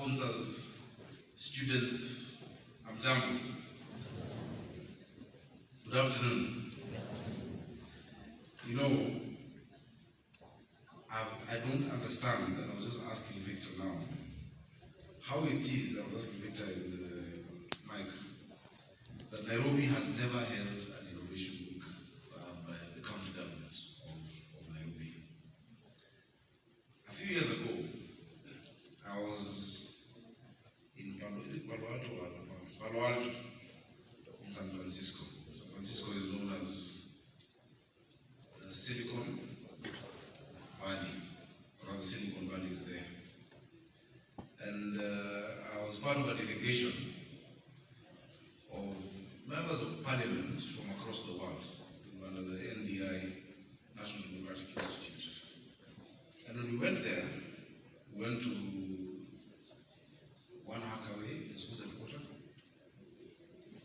sponsors, students, Amjambo. Good afternoon. You know, I don't understand, and I was just asking Victor now, how it is, I was asking Victor and Mike, that Nairobi has never held an innovation week by the county government of Nairobi. A few years ago, I was in Palo Alto in San Francisco. San Francisco is known as Silicon Valley, or rather Silicon Valley is there. And I was part of a delegation of members of parliament from across the world under the NDI, National Democratic Institute. And when we went there, we went to One Hackaway, who's a reporter?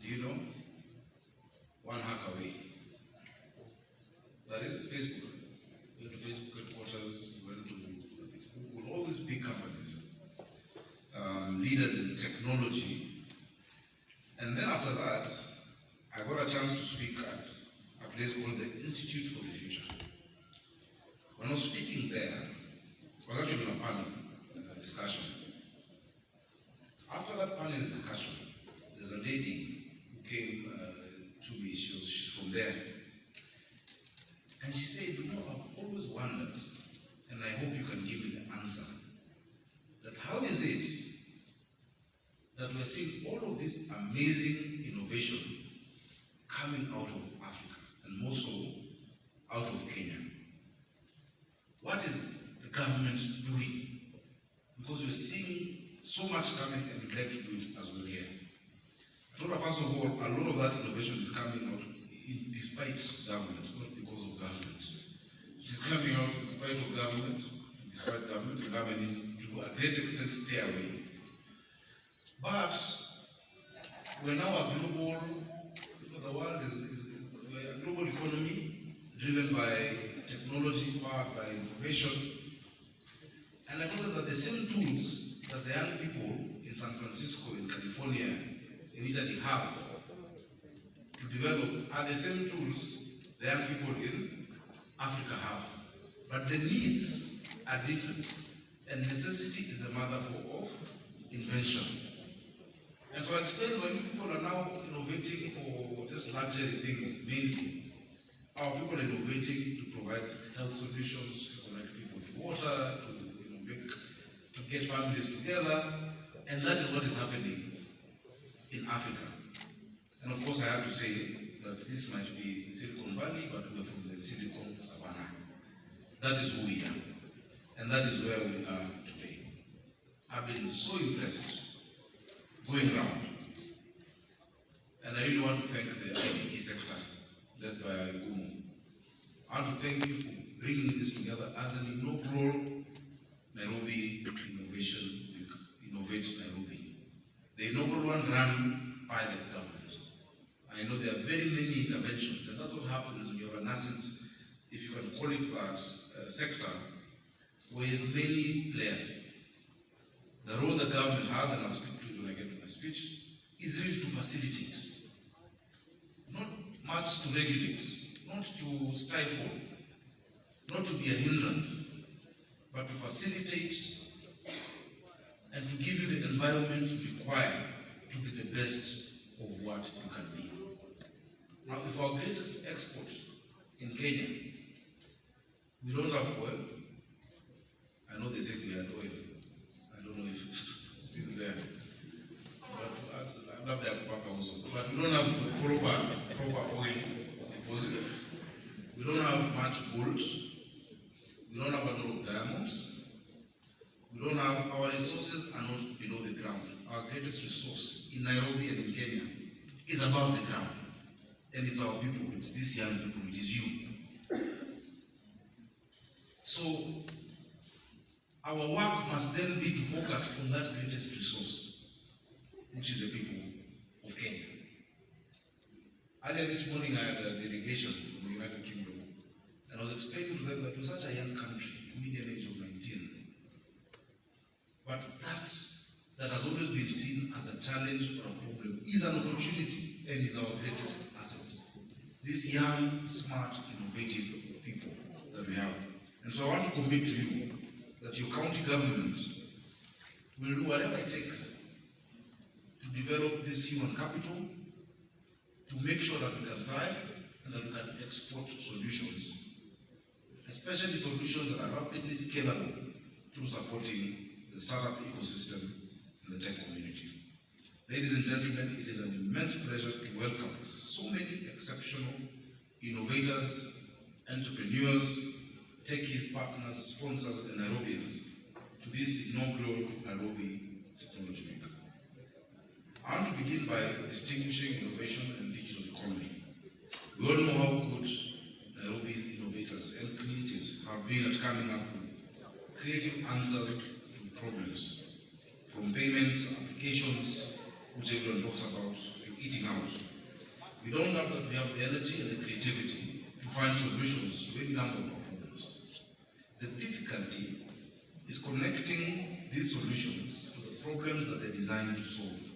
Do you know? One Hackaway. That is Facebook. We went to Facebook headquarters, we went to Google, all these big companies, leaders in technology. And then after that, I got a chance to speak at a place called the Institute for the Future. When I was speaking there, I was actually in a panel discussion. After that panel discussion, there's a lady who came to me, she's from there. And she said, you know, I've always wondered, and I hope you can give me the answer, that how is it that we're seeing all of this amazing innovation coming out of Africa, and more so out of Kenya? What is the government doing? Because we're seeing so much coming, and we'd like to do it as well here. I told her, first of all, a lot of that innovation is coming out despite government, not because of government. It is coming out in spite of government, despite government. The government is to a great extent stay away. But we're now a global, the world is we're a global economy driven by technology, powered by information. And I told them that the same tools that the young people in San Francisco, in California, in Italy have to develop are the same tools the young people in Africa have. But the needs are different. And necessity is the mother of invention. And so I explained when people are now innovating for just luxury things, mainly, our people are innovating to provide health solutions, to connect people to water, to get families together, and that is what is happening in Africa. And of course, I have to say that this might be Silicon Valley, but we are from the Silicon Savannah. That is who we are, and that is where we are today. I've been so impressed going around, and I really want to thank the IDE sector led by Gumo. I want to thank you for bringing this together as an inaugural Nairobi Innovation Week, Innovate Nairobi. The inaugural one run by the government. I know there are very many interventions, and that's what happens when you have a nascent, if you can call it that, sector with many players. The role the government has, and I'll speak to it when I get to my speech, is really to facilitate. Not much to regulate, not to stifle, not to be a hindrance, but to facilitate and to give you the environment required to be the best of what you can be. Now, if our greatest export in Kenya, we don't have oil. I know they said we had oil. I don't know if it's still there. But we don't have proper oil deposits. We don't have much gold. We don't have a lot of diamonds. We don't have, our resources are not below the ground. Our greatest resource in Nairobi and in Kenya is above the ground. And it's our people, it's these young people, it is you. So, our work must then be to focus on that greatest resource, which is the people of Kenya. Earlier this morning, I had a delegation from the United Kingdom, and I was explaining to them that we're such a young country, median age of 19. But that has always been seen as a challenge or a problem is an opportunity and is our greatest asset. These young, smart, innovative people that we have. And so I want to commit to you that your county government will do whatever it takes to develop this human capital, to make sure that we can thrive and that we can export solutions, especially solutions that are rapidly scalable through supporting the startup ecosystem and the tech community. Ladies and gentlemen, it is an immense pleasure to welcome so many exceptional innovators, entrepreneurs, techies, partners, sponsors, and Nairobians to this inaugural Nairobi Technology Week. I want to begin by distinguishing innovation and digital economy. We all know how good Nairobi's innovators and creatives have been at coming up with creative answers to problems, from payments, applications, which everyone talks about, to eating out. We don't doubt that we have the energy and the creativity to find solutions to any number of our problems. The difficulty is connecting these solutions to the problems that they're designed to solve,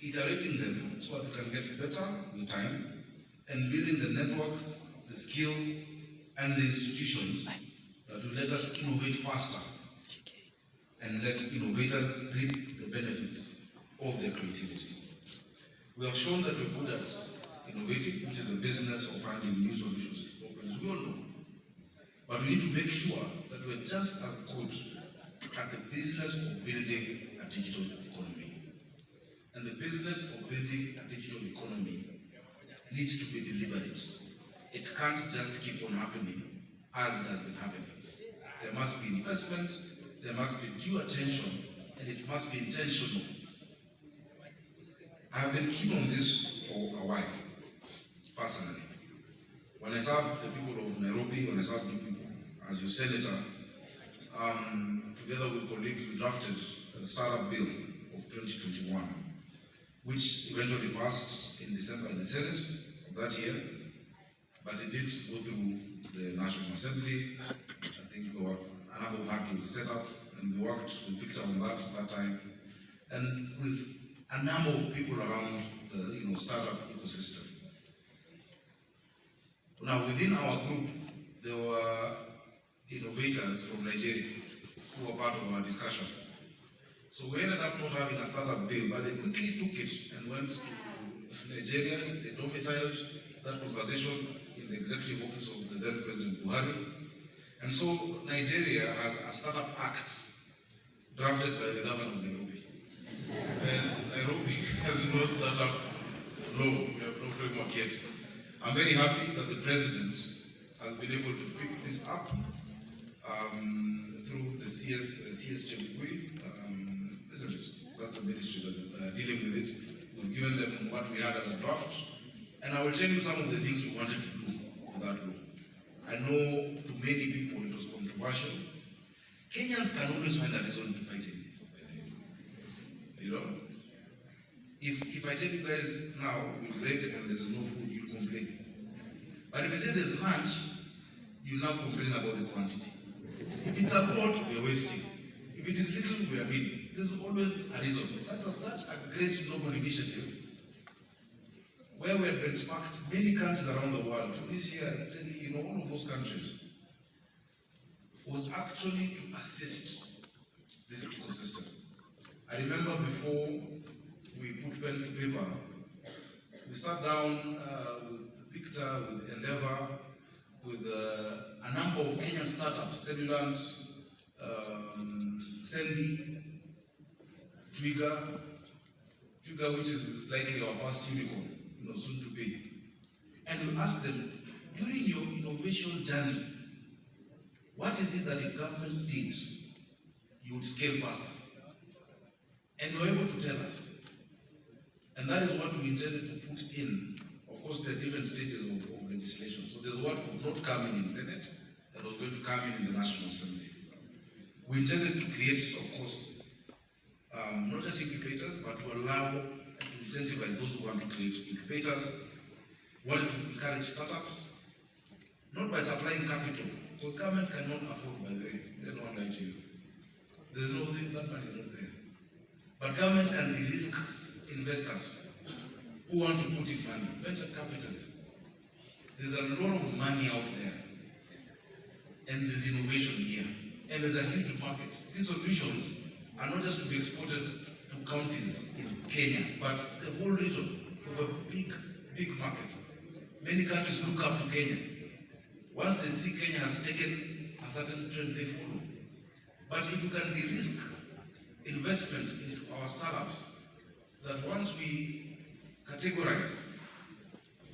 iterating them so that we can get better with time, and building the networks, the skills, and the institutions that will let us innovate faster and let innovators reap the benefits of their creativity. We have shown that we're good at innovating, which is the business of finding new solutions to problems. We all know. But we need to make sure that we're just as good at the business of building a digital economy. And the business of building a digital economy needs to be deliberate. It can't just keep on happening as it has been happening. There must be investment, there must be due attention, and it must be intentional. I have been keen on this for a while, personally. When I served the people of Nairobi, when I served the people as your senator, together with colleagues, we drafted the startup bill of 2021, which eventually passed in December in the Senate of that year, but it did go through the National Assembly. I think there were a number of hurdles set up, and we worked with Victor on that at that time, and with a number of people around the startup ecosystem. Now, within our group, there were innovators from Nigeria who were part of our discussion. So we ended up not having a startup bill, but they quickly took it and went to Nigeria. They domiciled that conversation in the executive office of the then President Buhari. And so Nigeria has a startup act drafted by the governor of Nairobi. And Nairobi has no startup law. We have no framework yet. I'm very happy that the president has been able to pick this up through the CS isn't it? That's the ministry that are dealing with it. We've given them what we had as a draft, and I will tell you some of the things we wanted to do with that law. I know to many people it was controversial. Kenyans can always find a reason to fight anything. You know? If I tell you guys now we break and there's no food, you'll complain. But if I say there's lunch, you now complain about the quantity. If it's a lot, we are wasting. If it is little, we are winning. There's always a reason. It's such a great noble initiative where we have benchmarked many countries around the world. Tunisia, Italy, all of those countries was actually to assist this ecosystem. I remember before we put pen to paper, we sat down with Victor, with Endeavor, with a number of Kenyan startups, Cellulant, Sendi, Twiga, which is likely our first unicorn, soon to be. And we asked them, during your innovation journey, what is it that if government did, you would scale faster? And they were able to tell us. And that is what we intended to put in. Of course, there are different stages of legislation. So there's what could not come in Senate, that was going to come in the National Assembly. We intended to create, of course, not just incubators, but to allow and to incentivize those who want to create incubators. We wanted to encourage startups, not by supplying capital, because government cannot afford, by the way, they don't lie to you. There's no thing, that money is not there. But government can de-risk investors who want to put in money, venture capitalists. There's a lot of money out there, and there's innovation here, and there's a huge market. These solutions are not just to be exported to counties in Kenya, but the whole region of a big market. Many countries look up to Kenya. Once they see Kenya has taken a certain trend, they follow. But if you can de-risk investment into our startups, that once we categorize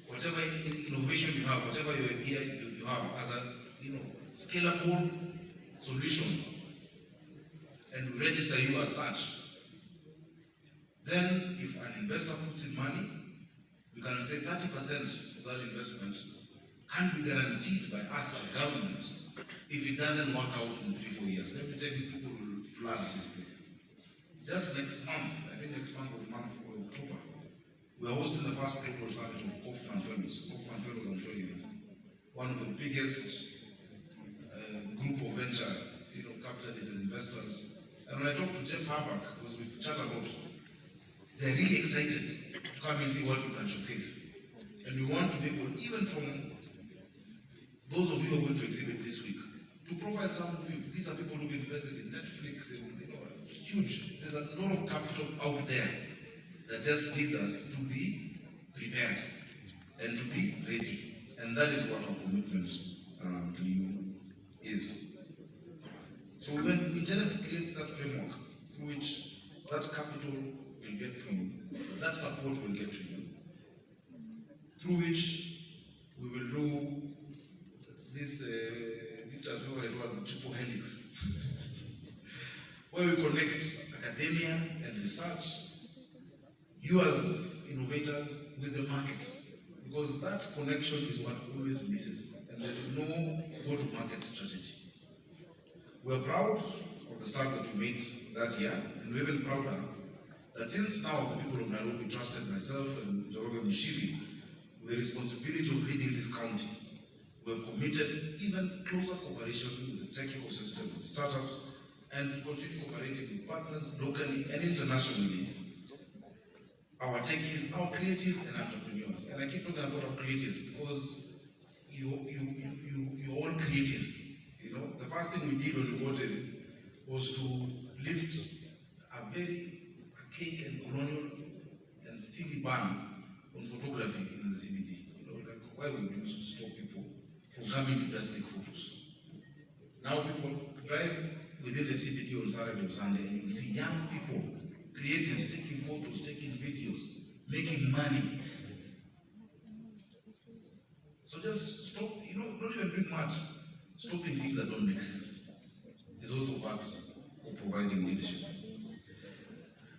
whatever innovation you have, whatever your idea you have as a scalable solution, and we register you as such, then if an investor puts in money, we can say 30% of that investment can be guaranteed by us as government if it doesn't work out in 3-4 years. Let me tell you, people will flood this place. Just next month, I think next month or October, we are hosting the first global summit of Kaufman Fellows. Kaufman Fellows, I'm sure you know, one of the biggest group of venture capitalists and investors. And when I talk to Jeff Harback, because we chat about, they're really excited to come and see what we can showcase. And we want to be able, even from those of you who are going to exhibit this week, to provide some of you. These are people who've invested in Netflix, huge. There's a lot of capital out there that just needs us to be prepared and to be ready. And that is what our commitment to you is. So we intended to create that framework through which that capital will get to you, that support will get to you, through which we will do this Victor's favorite word, the triple helix, where we connect academia and research, you as innovators with the market, because that connection is what always misses, and there's no go-to-market strategy. We're proud of the start that we made that year, and we're even prouder that since now the people of Nairobi trusted myself and Njoroge Mushiri with the responsibility of leading this county, we have committed even closer cooperation with the tech ecosystem, with startups, and to continue cooperating with partners locally and internationally, our techies, our creatives and entrepreneurs. And I keep talking about our creatives because you're all creatives. The first thing we did when we got in was to lift a very archaic and colonial and silly ban on photography in the CBD. Why would you stop people from coming to just take photos? Now people drive within the CBD on Saturday or Sunday, and you see young people, creatives, taking photos, taking videos, making money. So just stop, don't even do much. Stopping things that don't make sense is also part of providing leadership.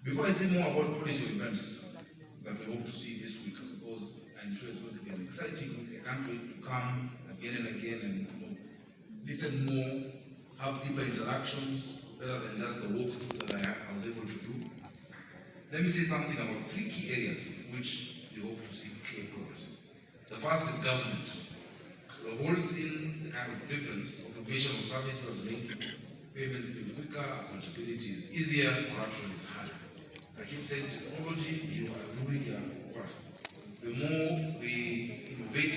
Before I say more about policy events that we hope to see this week, because I'm sure it's going to be an exciting week, I can't wait to come again and again and listen more, have deeper interactions, better than just the walkthrough that I was able to do. Let me say something about 3 key areas which we hope to see clear progress. The first is government. We have all seen the kind of difference automation of services has made. Payments being quicker, accountability is easier, corruption is harder. I keep saying technology, you are doing your work. The more we innovate,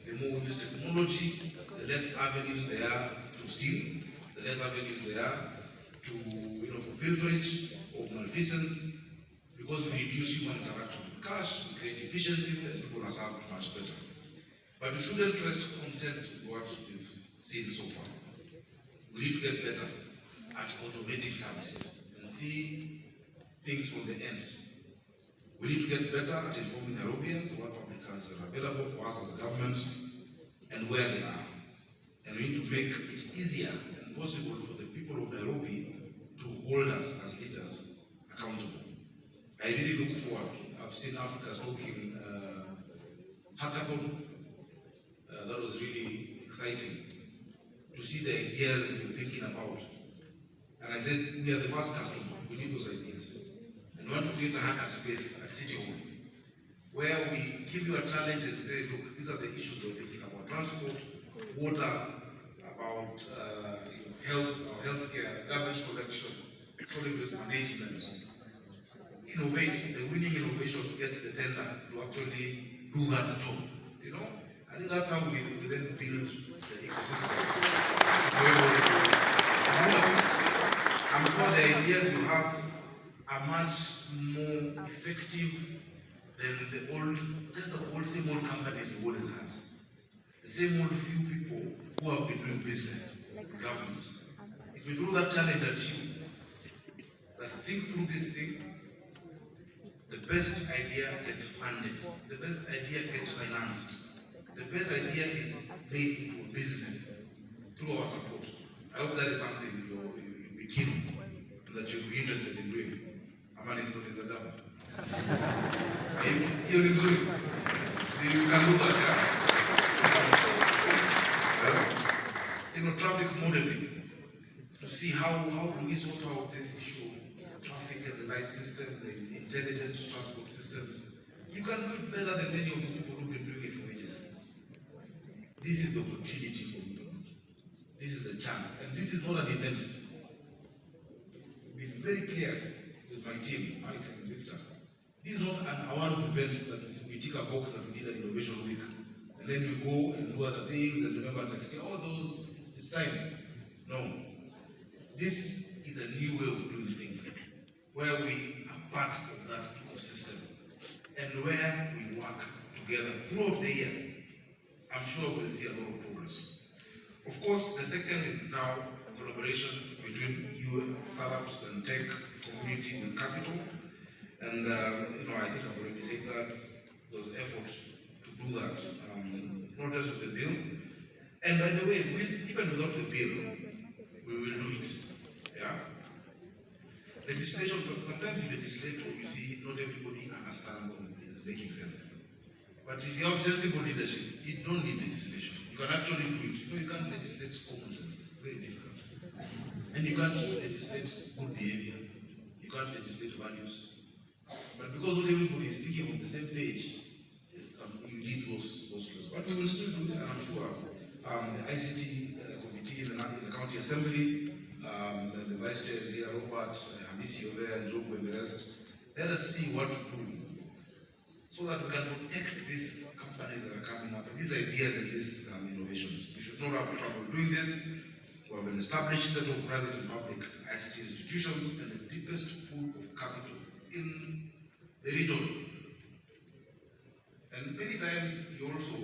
the more we use technology, the less avenues there are to steal, the less avenues there are to for pilferage or malfeasance, because we reduce human interaction with cash, we create efficiencies, and people are served much better. But we shouldn't rest content with what we've seen so far. We need to get better at automating services and see things from the end. We need to get better at informing Nairobians what public services are available for us as a government and where they are. And we need to make it easier and possible for the people of Nairobi to hold us as leaders accountable. I really look forward. I've seen Africa's talking hackathon. That was really exciting to see the ideas you're thinking about. And I said, we are the first customer. We need those ideas. And we want to create a hacker space at City Hall, where we give you a challenge and say, look, these are the issues we're thinking about: transport, water, about healthcare, garbage collection, solid waste management, innovate, the winning innovation gets the tender to actually do that job. You know, I think that's how we then build the ecosystem. I'm sure the ideas you have are much more effective than just the old same old companies we always had. The same old few people who have been doing business with government. If we throw that challenge at you, that think through this thing, the best idea gets funded, the best idea gets financed, the best idea is made into a business through our support. I hope that is something you'll be keen on and that you'll be interested in doing. Amani is not a job. See, you can do that, yeah? Traffic modeling, to see how do we sort out this issue of traffic and the light system, the intelligent transport systems. You can do it better than many of these people who've been doing it for ages. This is the opportunity for you. This is the chance. And this is not an event. Be very clear with my team, Mike and Victor. This is not a one-off event that we tick a box and we did an innovation week. And then we go and do other things and remember next year, all those, it's time. No. This is a new way of doing things, where we are part of that ecosystem and where we work together throughout the year. I'm sure we'll see a lot of progress. Of course, the second is now collaboration between you startups and tech community with capital. And I think I've already said that there's effort to do that, not just with the bill. And by the way, even without the bill, we will do it. Yeah? Legislation, sometimes you legislate, you see, not everybody understands or is making sense. But if you have sensible leadership, you don't need legislation. You can actually do it. You can't legislate common sense. It's very difficult. And you can't legislate good behavior. You can't legislate values. But because not everybody is thinking on the same page, you need those skills. But we will still do it, and I'm sure the ICT committee in the county assembly, the vice chair is here, Robert, Hamisi there, and Jogo and the rest. Let us see what to do so that we can protect these companies that are coming up, and these ideas and these innovations. We should not have trouble doing this. We have an established set of private and public ICT institutions and the deepest pool of capital in the region. And many times you also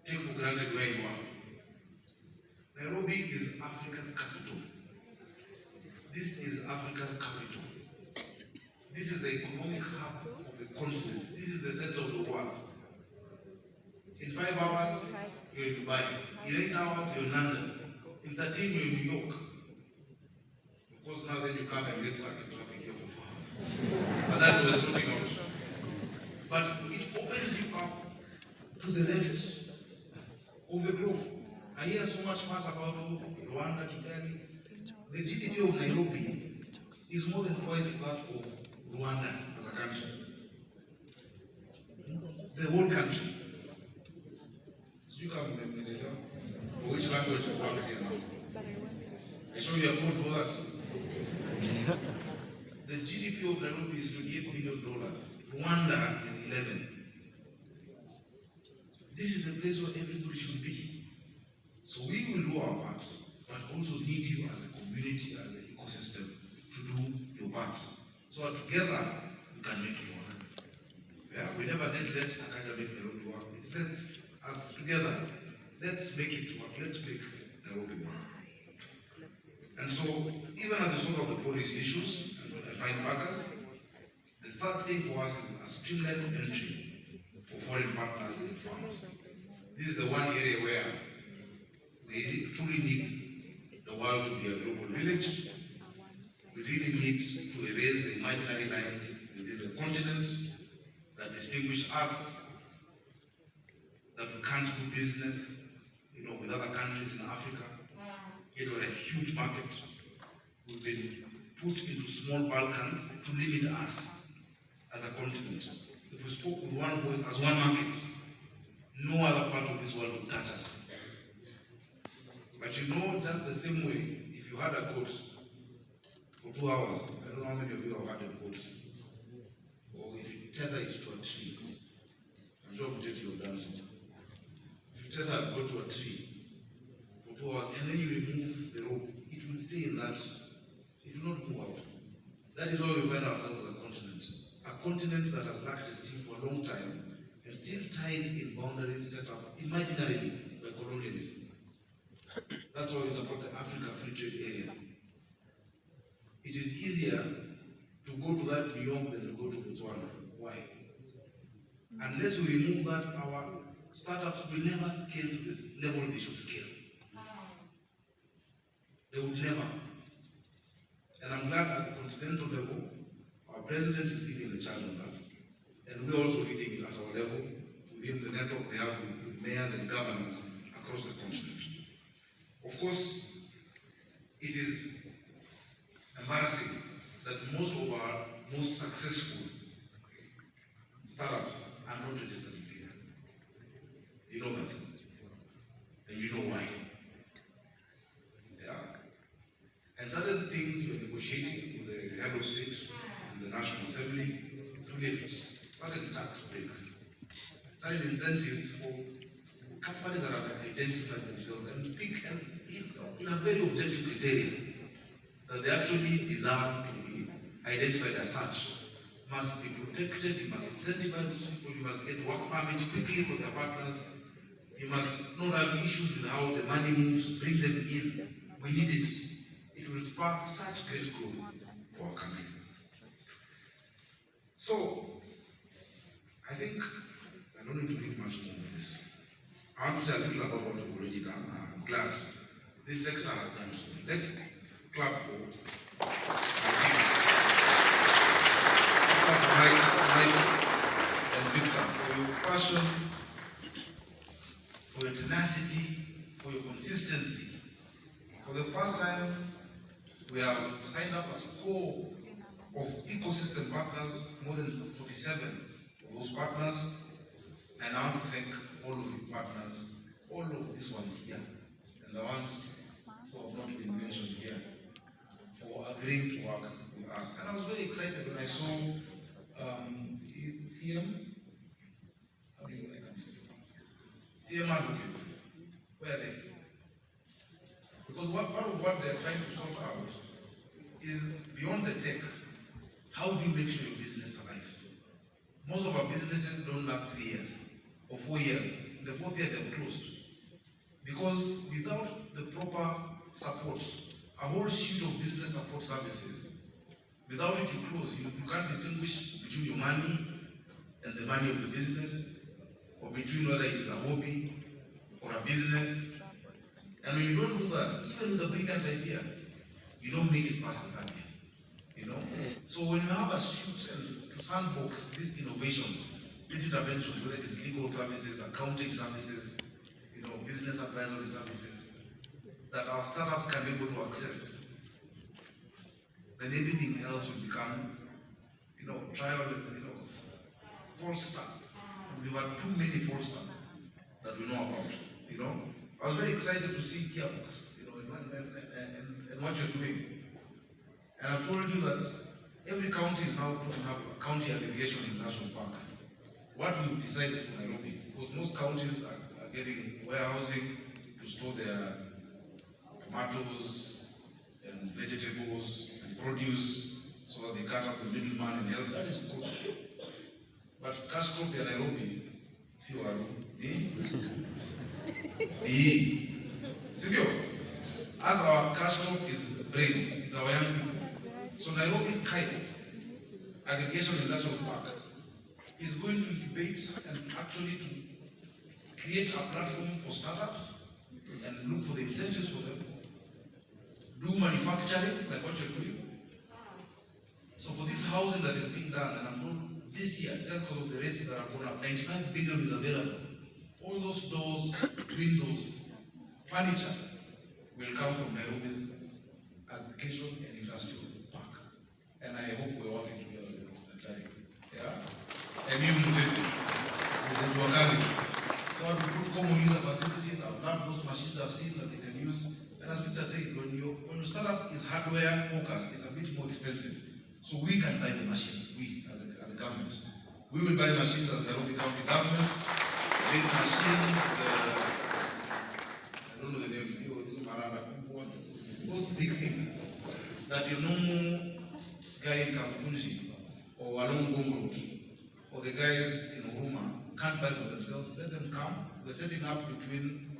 take for granted where you are. Nairobi is Africa's capital. This is Africa's capital. This is the economic hub of the continent. This is the center of the world. In 5 hours, you're in Dubai. In 8 hours, you're in London. In 13, you're in New York. Of course, now then you come and get stuck in traffic here for 4 hours. But that was sorting out. But it opens you up to the rest of the globe. I hear so much fuss about Rwanda, Kigali. The GDP of Nairobi is more than twice that of Rwanda as a country. The whole country. So you can which language works here now? I show you a code for that. The GDP of Nairobi is $28 billion. Rwanda is 11. This is the place where everybody should be. So we will do our part, but also need you as a community, as an ecosystem, to do your part. So together, we can make it work. Yeah, we never said let's Sakaja make Nairobi work. It's let's us together. Let's make it work. Let's make Nairobi work. And so, even as a sort of the policy issues and find backers, the third thing for us is a streamlined entry for foreign partners and funds. This is the one area where we truly need the world to be a global village. We really need to erase the imaginary lines within the continent that distinguish us, that we can't do business, with other countries in Africa. Yet we're a huge market. We've been put into small Balkans to limit us as a continent. If we spoke with one voice as one market, no other part of this world would touch us. But just the same way, if you had a goat for 2 hours, I don't know how many of you have had a goat. or if you tether it to a tree, I'm sure Muteti you've done so. If you tether a goat to a tree for 2 hours and then you remove the rope, it will stay in that, it will not move out. That is why we find ourselves as a continent that has lacked esteem for a long time and still tied in boundaries set up imaginarily by colonialists. That's why we support the Africa Free Trade Area. It is easier to go to that New York than to go to Botswana. Why? Unless we remove that, our startups will never scale to this level they should scale. They would never. And I'm glad at the continental level, our president is leading the charge on that. And we're also leading it at our level within the network we have with mayors and governors across the continent. Of course, it is embarrassing that most of our most successful startups are not registered in Kenya. You know that. And you know why. Yeah. And certain things we're negotiating with the head of state and the National Assembly to lift certain tax breaks, certain incentives for companies that have identified themselves and pick in a very objective criteria that they actually deserve to be identified as such, must be protected, you must incentivize those people, you must get work permits quickly for their partners, you must not have issues with how the money moves, bring them in. We need it. It will spark such great growth for our country. So, I think I don't need to read much more on this. I want to say a little about what we've already done. I'm glad this sector has done so. Let's clap for my team. Let's clap for Mike and Victor for your passion, for your tenacity, for your consistency. For the first time, we have signed up a score of ecosystem partners, more than 47 of those partners. And I want to thank all of the partners, all of these ones here, and the ones who have not been mentioned here, for agreeing to work with us. And I was very excited when I saw CM, how do you like them? CM advocates. Where are they? Because part of what they're trying to sort out is beyond the tech. How do you make sure your business survives? Most of our businesses don't last 3 years or 4 years. In the 4th year, they've closed. Because without the proper support, a whole suite of business support services, without it, you close. You can't distinguish between your money and the money of the business, or between whether it is a hobby or a business. And when you don't do that, even with a brilliant idea, you don't make it past the 3rd year. You know? So when you have a suit and to sandbox these innovations, these interventions, whether it is legal services, accounting services, business advisory services, that our startups can be able to access, then everything else will become, trial, false starts. We've had too many false starts that we know about, I was very excited to see Gearbox, and what you're doing. And I've told you that every county is now going to have a county aggregation in national parks. What we've decided for Nairobi, because most counties are getting warehousing to store their tomatoes and vegetables and produce so that they cut up the middleman and help. That is good. But cash crop in Nairobi, see what as our cash crop is brains, it's our young people. So Nairobi's KAIPO, Aggregation Industrial Park, is going to incubate and actually to create a platform for startups and look for the incentives for them. Do manufacturing, like what you're doing. So for this housing that is being done, and I'm told this year, just because of the rates that have gone up, 95 billion is available. All those doors, windows, furniture will come from Nairobi's Aggregation and Industrial Park. And I hope we're working together at that time. Yeah? And you Muteti, with the Duakalis. So I will put common user facilities. I've loved those machines I've seen that they can use. And as Victor said, when your startup is hardware focused, it's a bit more expensive. So we can buy the machines, we as a the government. We will buy machines as Nairobi County government, big machines, I don't know the names, those big things that your normal guy in Kamkunji or along Gong Road or the guys in Huruma can't buy for themselves. Let them come. We're setting up between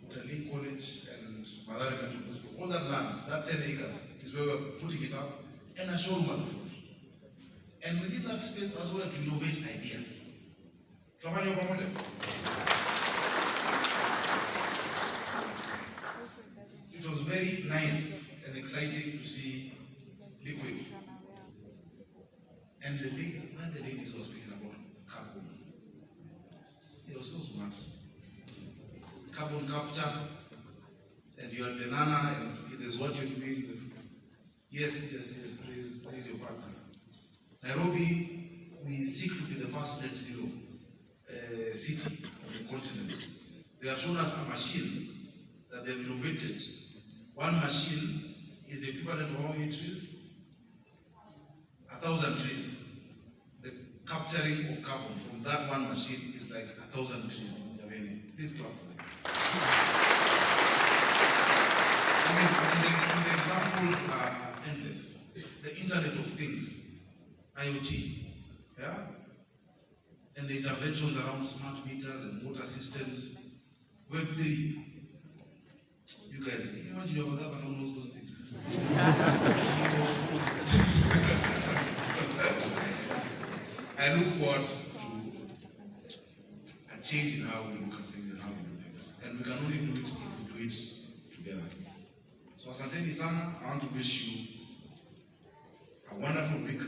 Utalii College and Madare Metro Hospital. All that land, that 10 acres, is where we're putting it up, and a showroom at the front. And within that space as well to innovate ideas. It was very nice and exciting to see liquid. And the lady, when the ladies were speaking about carbon, it was so smart. Carbon capture, and you're the nana, and it is what you're doing with. Yes, there's your partner. Nairobi, we seek to be the first net zero city on the continent. They have shown us a machine that they've innovated. One machine is the equivalent of how many trees? 1,000 trees. The capturing of carbon from that one machine is like 1,000 trees. Please clap for them. The examples are endless. The Internet of Things, IoT, yeah? And the interventions around smart meters and water systems, Web3. You guys, imagine your governor knows those things. I look forward to a change in how we look at things and how we do things. And we can only do it if we do it together. So asanteni sana, I want to wish you a wonderful week.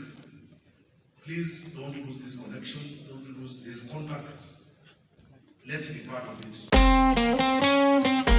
Please don't lose these connections, don't lose these contacts. Let's be part of it.